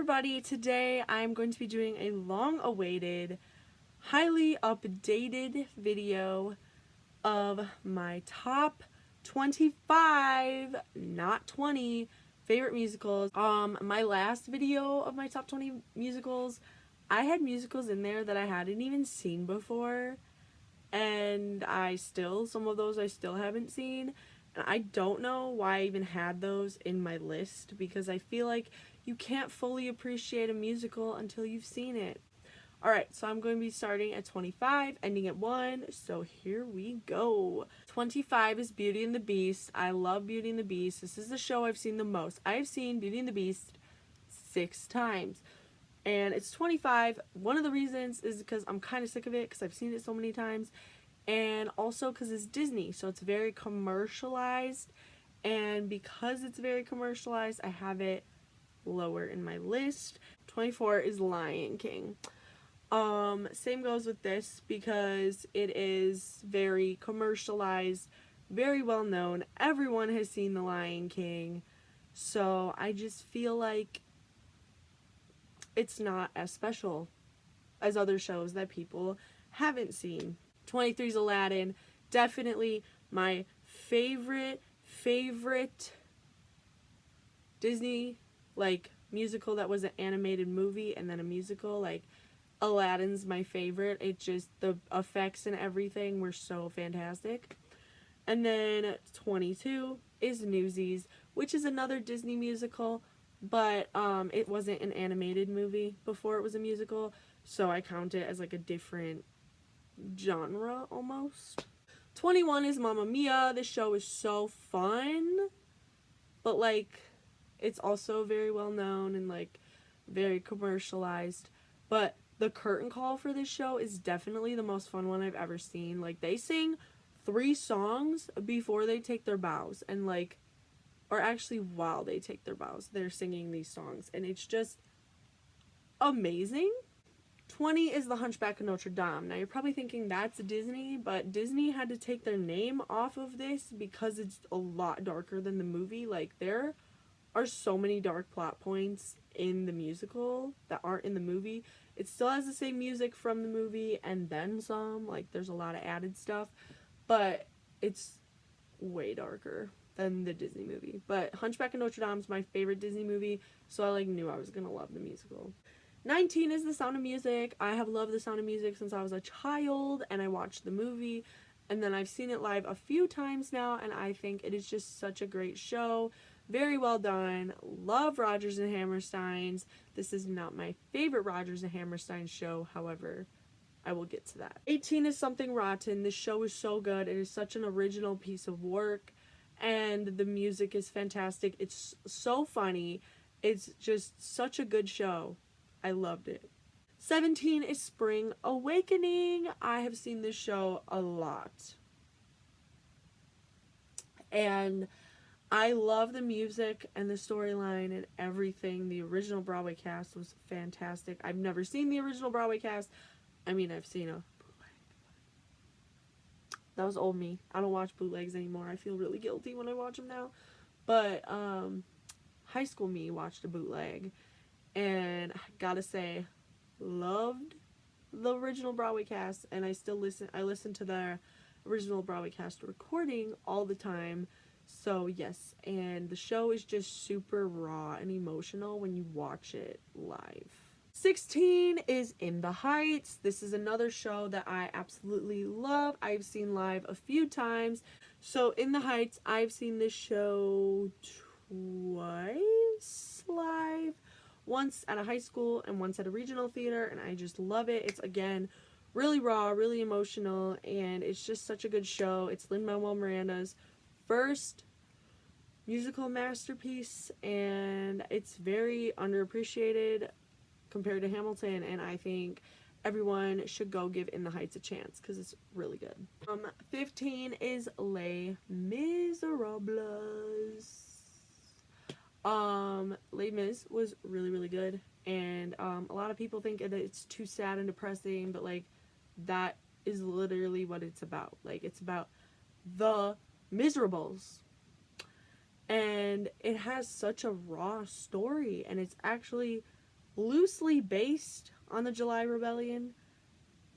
everybody, today I'm going to be doing a long-awaited, highly updated video of my top 25, not 20, favorite musicals. My last video of my top 20 musicals, I had musicals in there that I hadn't even seen before, and some of those I still haven't seen. And I don't know why I even had those in my list, because I feel like you can't fully appreciate a musical until you've seen it. Alright, so I'm going to be starting at 25, ending at 1, so here we go. 25 is Beauty and the Beast. I love Beauty and the Beast. This is the show I've seen the most. I've seen Beauty and the Beast 6 times. And it's 25. One of the reasons is because I'm kind of sick of it, because I've seen it so many times. And also because it's Disney, so it's very commercialized. And because it's very commercialized, I have it lower in my list. 24 is Lion King. Same goes with this, because it is very commercialized, very well known. Everyone has seen The Lion King, so I just feel like it's not as special as other shows that people haven't seen. 23 is Aladdin. Definitely my favorite Disney musical that was an animated movie and then a musical. Aladdin's my favorite. It just, the effects and everything were so fantastic. And then 22 is Newsies, which is another Disney musical, but it wasn't an animated movie before it was a musical, so I count it as a different genre almost. 21 is Mamma Mia. This show is so fun, but it's also very well known and very commercialized. But the curtain call for this show is definitely the most fun one I've ever seen. They sing 3 songs before they take their bows, and or actually while they take their bows, they're singing these songs, and it's just amazing. 20 is The Hunchback of Notre Dame. Now you're probably thinking that's Disney, but Disney had to take their name off of this because it's a lot darker than the movie. There are so many dark plot points in the musical that aren't in the movie. It still has the same music from the movie and then some. There's a lot of added stuff, but it's way darker than the Disney movie. But Hunchback of Notre Dame is my favorite Disney movie, so I knew I was gonna love the musical. 19 is The Sound of Music. I have loved The Sound of Music since I was a child, and I watched the movie, and then I've seen it live a few times now, and I think it is just such a great show. Very well done. Love Rodgers and Hammerstein's. This is not my favorite Rodgers and Hammerstein show, however, I will get to that. 18 is Something Rotten. This show is so good. It is such an original piece of work, and the music is fantastic. It's so funny. It's just such a good show. I loved it. 17 is Spring Awakening. I have seen this show a lot, and I love the music and the storyline and everything. The original Broadway cast was fantastic. I've never seen the original Broadway cast. I mean, I've seen a bootleg. That was old me. I don't watch bootlegs anymore. I feel really guilty when I watch them now. But high school me watched a bootleg, and I gotta say, loved the original Broadway cast, and I listen to the original Broadway cast recording all the time. So yes, and the show is just super raw and emotional when you watch it live. 16 is In the Heights. This is another show that I absolutely love. I've seen live a few times. So In the Heights, I've seen this show twice live. Once at a high school and once at a regional theater, and I just love it. It's, again, really raw, really emotional, and it's just such a good show. It's Lin-Manuel Miranda's first musical masterpiece, and it's very underappreciated compared to Hamilton, and I think everyone should go give In the Heights a chance because it's really good. 15 is Les Miserables. Les Mis was really good, and a lot of people think that it's too sad and depressing, but that is literally what it's about. It's about the miserables, and it has such a raw story, and it's actually loosely based on the July Rebellion.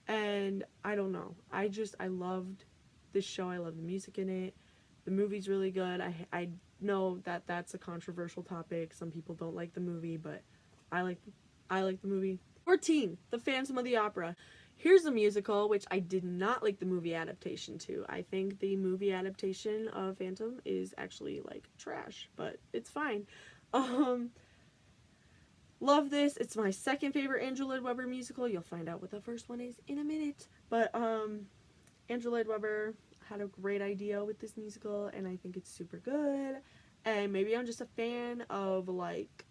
And I don't know. I loved this show. I love the music in it. The movie's really good. I know that that's a controversial topic. Some people don't like the movie, but I like the movie. 14, The Phantom of the Opera. Here's a musical which I did not like the movie adaptation to. I think the movie adaptation of Phantom is actually like trash, but it's fine. Love this. It's my second favorite Andrew Lloyd Webber musical. You'll find out what the first one is in a minute. But Andrew Lloyd Webber had a great idea with this musical, and I think it's super good. And maybe I'm just a fan of like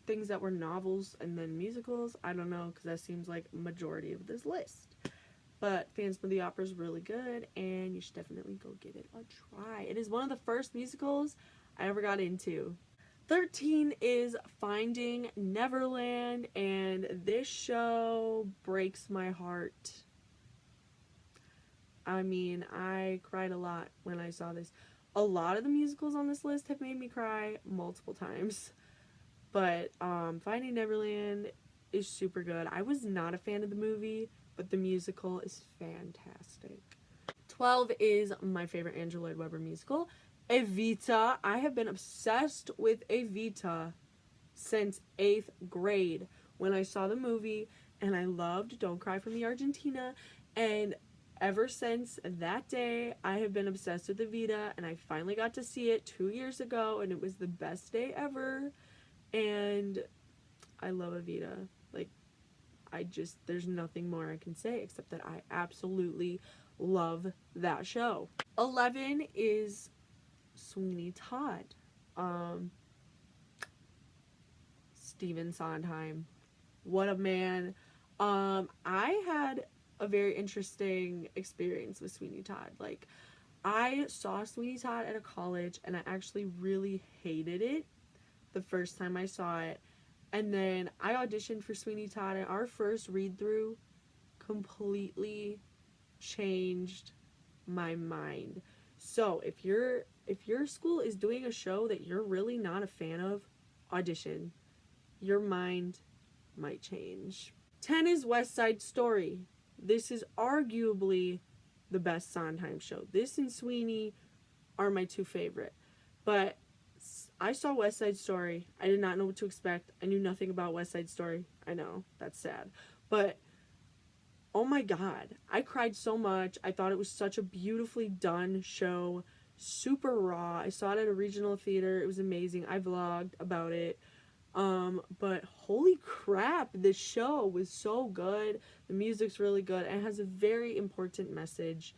things that were novels and then musicals. I don't know, because that seems like majority of this list. But Phantom of the Opera is really good, and you should definitely go give it a try. It is one of the first musicals I ever got into. 13 is Finding Neverland, and this show breaks my heart. I mean, I cried a lot when I saw this. A lot of the musicals on this list have made me cry multiple times. But Finding Neverland is super good. I was not a fan of the movie, but the musical is fantastic. 12 is my favorite Andrew Lloyd Webber musical, Evita. I have been obsessed with Evita since 8th grade when I saw the movie, and I loved Don't Cry for Me Argentina, and ever since that day I have been obsessed with Evita, and I finally got to see it 2 years ago, and it was the best day ever, and I love Evita. Like, there's nothing more I can say except that I absolutely love that show. 11 is Sweeney Todd. Stephen Sondheim. What a man. I had a very interesting experience with Sweeney Todd. Like, I saw Sweeney Todd at a college, and I actually really hated it the first time I saw it. And then I auditioned for Sweeney Todd, and our first read-through completely changed my mind. So if your school is doing a show that you're really not a fan of, audition. Your mind might change. 10 is West Side Story. This is arguably the best Sondheim show. This and Sweeney are my two favorite. But I saw West Side Story. I did not know what to expect. I knew nothing about West Side Story. I know, that's sad. But oh my god, I cried so much. I thought it was such a beautifully done show. Super raw. I saw it at a regional theater. It was amazing. I vlogged about it. But holy crap, this show was so good. The music's really good, and it has a very important message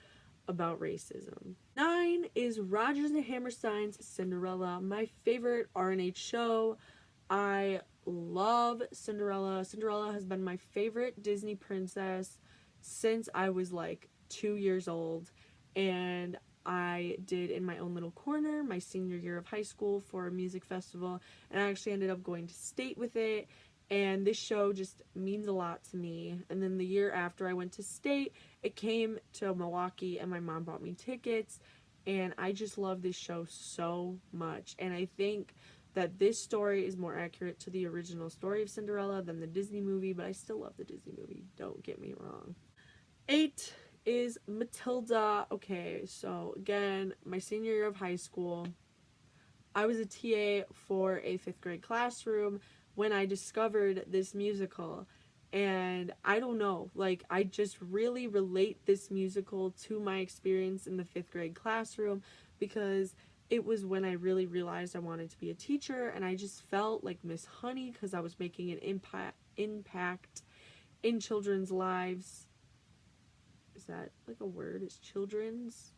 about racism. 9 is Rodgers and Hammerstein's Cinderella, my favorite R&H show. I love Cinderella. Cinderella has been my favorite Disney princess since I was like 2 years old, and I did In My Own Little Corner my senior year of high school for a music festival, and I actually ended up going to state with it, and this show just means a lot to me. And then the year after I went to state, it came to Milwaukee, and my mom bought me tickets, and I just love this show so much. And I think that this story is more accurate to the original story of Cinderella than the Disney movie, but I still love the Disney movie, don't get me wrong. 8 is Matilda. Okay, so again, my senior year of high school, I was a TA for a 5th grade classroom when I discovered this musical, and I don't know, like, I just really relate this musical to my experience in the 5th grade classroom, because it was when I really realized I wanted to be a teacher, and I just felt like Miss Honey because I was making an impact in children's lives. Is that like a word? Is children's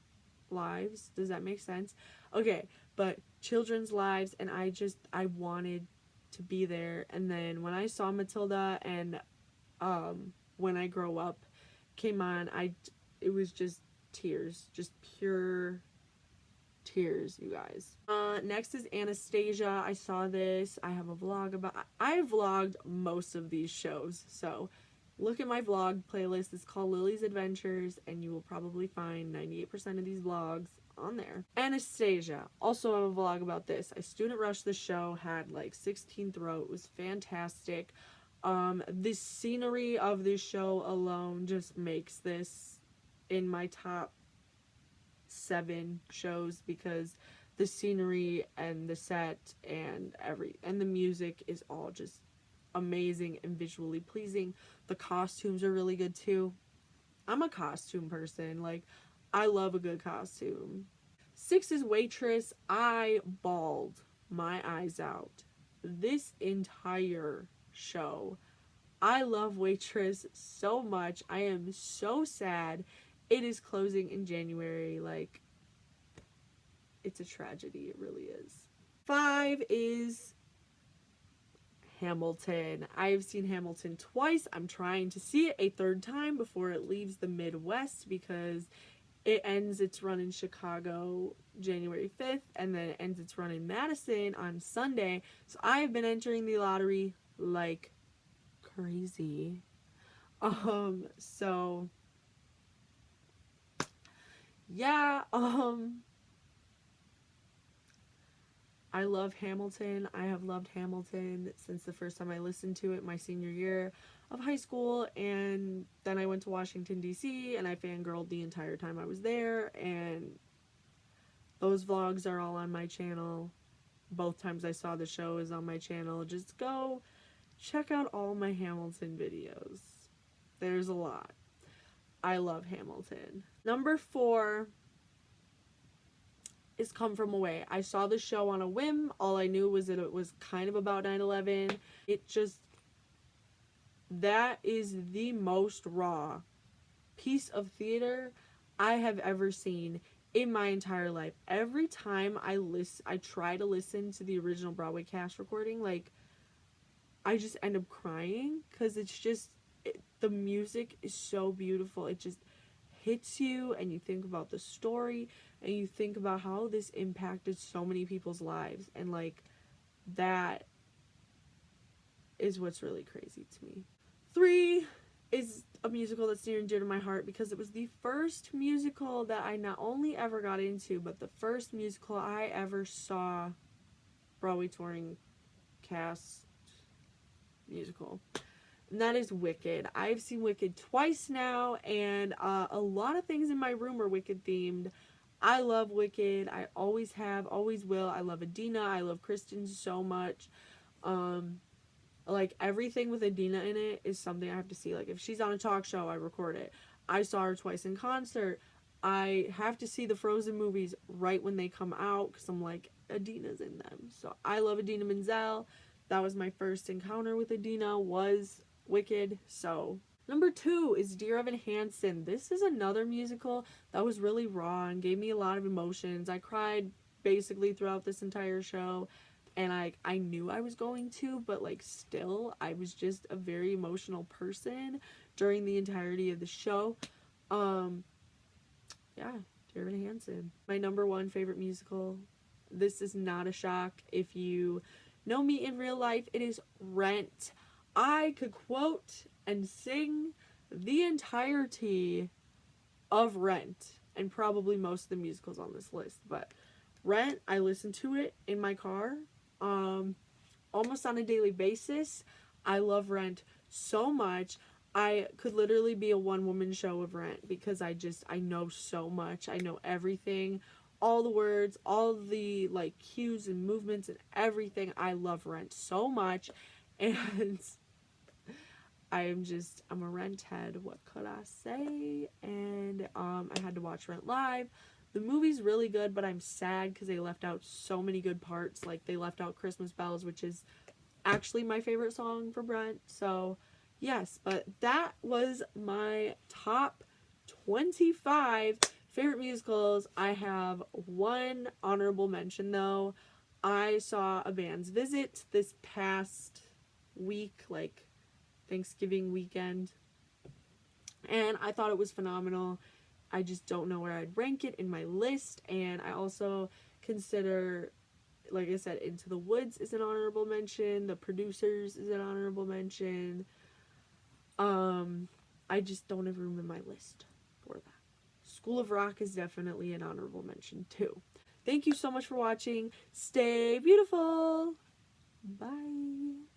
lives? Does that make sense? Okay, but children's lives, and I wanted to be there. And then when I saw Matilda and When I Grow Up came on, it was just tears, just pure tears, you guys. Next is Anastasia. I saw this. I have a vlog about. I vlogged most of these shows, so look at my vlog playlist. It's called Lily's Adventures, and you will probably find 98% of these vlogs on there. Anastasia, also have a vlog about this. I student rushed the show, had like 16th row. It was fantastic. The scenery of this show alone just makes this in my top 7 shows, because the scenery and the set and the music is all just amazing and visually pleasing. The costumes are really good too. I'm a costume person. Like, I love a good costume. 6 is Waitress. I bawled my eyes out this entire show. I love Waitress so much. I am so sad it is closing in January. Like, it's a tragedy. It really is. 5 is Hamilton. I've seen Hamilton twice. I'm trying to see it a 3rd time before it leaves the Midwest, because it ends its run in Chicago January 5th, and then it ends its run in Madison on Sunday. So I've been entering the lottery like crazy. So yeah, I love Hamilton. I have loved Hamilton since the first time I listened to it my senior year of high school, and then I went to Washington, D.C., and I fangirled the entire time I was there, and those vlogs are all on my channel. Both times I saw the show is on my channel. Just go check out all my Hamilton videos. There's a lot. I love Hamilton. Number 4 is Come From Away. I saw the show on a whim. All I knew was that it was kind of about 9/11. That is the most raw piece of theater I have ever seen in my entire life. Every time I try to listen to the original Broadway cast recording, like, I just end up crying, because it's just, the music is so beautiful. It just hits you, and you think about the story, and you think about how this impacted so many people's lives, and like, that is what's really crazy to me. 3 is a musical that's near and dear to my heart, because it was the first musical that I not only ever got into, but the first musical I ever saw Broadway touring cast musical. And that is Wicked. I've seen Wicked twice now, and a lot of things in my room are Wicked themed. I love Wicked. I always have, always will. I love Adina. I love Kristen so much. Like, everything with Adina in it is something I have to see. Like, if she's on a talk show, I record it. I saw her twice in concert. I have to see the Frozen movies right when they come out, because I'm like, Adina's in them. So I love Idina Menzel. That was my first encounter with Adina, was Wicked. So number 2 is Dear Evan Hansen. This is another musical that was really raw and gave me a lot of emotions. I cried basically throughout this entire show, and I knew I was going to, but like, still, I was just a very emotional person during the entirety of the show. Yeah, Dear Evan Hansen. My number 1 favorite musical. This is not a shock if you know me in real life. It is Rent. I could quote and sing the entirety of Rent, and probably most of the musicals on this list, but Rent, I listen to it in my car almost on a daily basis. I love Rent so much. I could literally be a one-woman show of Rent, because I know so much. I know everything, all the words, all the like cues and movements and everything. I love Rent so much, and I'm a Rent head. What could I say? And I had to watch Rent live. The movie's really good, but I'm sad because they left out so many good parts. Like, they left out Christmas Bells, which is actually my favorite song for Rent. So yes, but that was my top 25 favorite musicals. I have one honorable mention though. I saw A Band's Visit this past week, like Thanksgiving weekend, and I thought it was phenomenal. I just don't know where I'd rank it in my list, and I also consider, like I said, Into the Woods is an honorable mention, The Producers is an honorable mention. I just don't have room in my list for that. School of Rock is definitely an honorable mention too. Thank you so much for watching. Stay beautiful. Bye.